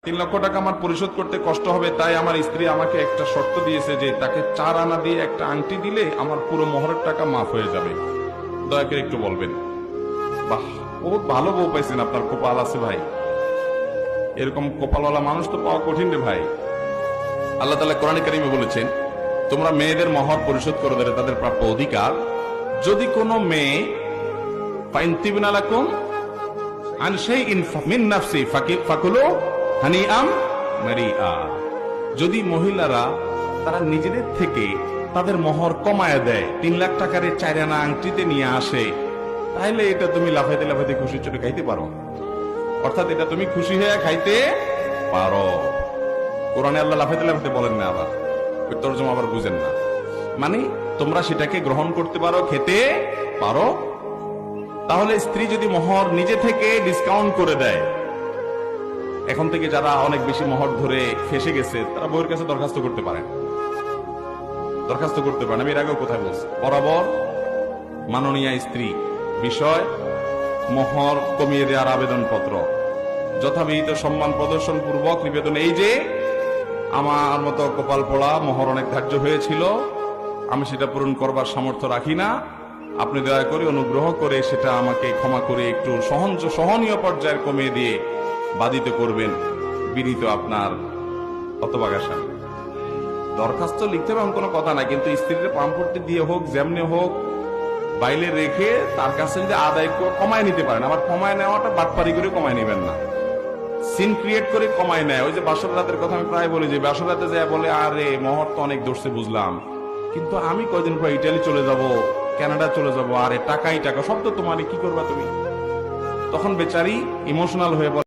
3 লক্ষ টাকা আমার পরিশোধ করতে কষ্ট হবে, তাই আমার স্ত্রী আমাকে একটা শর্ত দিয়েছে যে তাকে 4 আনা দিয়ে একটা আংটি দিলে আমার পুরো মোহরের টাকা মাফ হয়ে যাবে। দয়া করে একটু বলবেন। বাহ, বহুত ভালো বউ পাইছেন, আপনার কপাল আছে ভাই। এরকম কপালওয়ালা মানুষ তো পাওয়া কঠিন রে ভাই। আল্লাহ তাআলা কোরআনে কারিমে বলেছেন, তোমরা মেয়েদের মোহর পরিশোধ করে দেবে, তাদের প্রাপ্য অধিকার। যদি কোনো মেয়ে ফাইনতিবিনা লাকুম আন শাইইন মিন নাফসি ফাকুলু হানিআম মারিআ, যদি মহিলারা তারা নিজেদের থেকে তাদের মোহর কমায় দেয়, 3 লাখ টাকার 4 আনা আংটিতে নিয়ে আসে, তাহলে এটা তুমি লাফাইতে লাফাইতে খুশি চোটে খাইতে পারো। অর্থাৎ এটা তুমি খুশি হয়ে খাইতে পারো। কোরআনে আল্লাহ লাফাইতে লাফাইতে বলেন না, আবার ওই তরজমা আবার বুঝেন না। মানে তোমরা সেটাকে গ্রহণ করতে পারো, খেতে পারো। তাহলে স্ত্রী যদি মোহর নিজে থেকে ডিসকাউন্ট করে দেয়, এখন থেকে যারা অনেক বেশি মোহর ধরে ফেসে গেছে তারা বউয়ের কাছে দরখাস্ত করতে পারেন। আমি এর আগেও কোথায় বলছি, বরাবর মাননীয় স্ত্রী বিষয় মোহর কমিয়ে দেওয়ার আবেদনপত্র যথাবিহিত সম্মান প্রদর্শন পূর্বক নিবেদন এই যে, আমার মতো কপাল পোড়া মোহর অনেক ধার্য হয়েছিল, আমি সেটা পূরণ করবার সামর্থ্য রাখি না, আপনি দয়া করে অনুগ্রহ করে সেটা আমাকে ক্ষমা করে একটু সহনীয় পর্যায়ের কমিয়ে দিয়ে বাধিত করবেন, বিনীত আপনার হতভাগা স্বামী। দরখাস্ত লিখতে হবে এমন কোনো কথা নাই, কিন্তু স্ত্রীর পাম্পটি দিয়ে হোক, যেমনি হোক, বাইরে রেখে তার কাছে যদি আদায় কমায় নিতে পারেন। আবার কমায় নেওয়াটা বাটপারি করে কমায় নেবেন না, সিন ক্রিয়েট করে কমায় নেয়। ওই যে বাসর রাতের কথা আমি প্রায় বলি, যে বাসর রাতে যায় বলে, আরে মোহর তো অনেক দর্শে বুঝলাম, কিন্তু আমি কয়দিন পর ইটালি চলে যাব, কানাডা চলে যাব, আরে টাকাই টাকা, সব তো তোমারই, কি করবা তুমি? তখন বেচারি ইমোশনাল হয়ে বলে,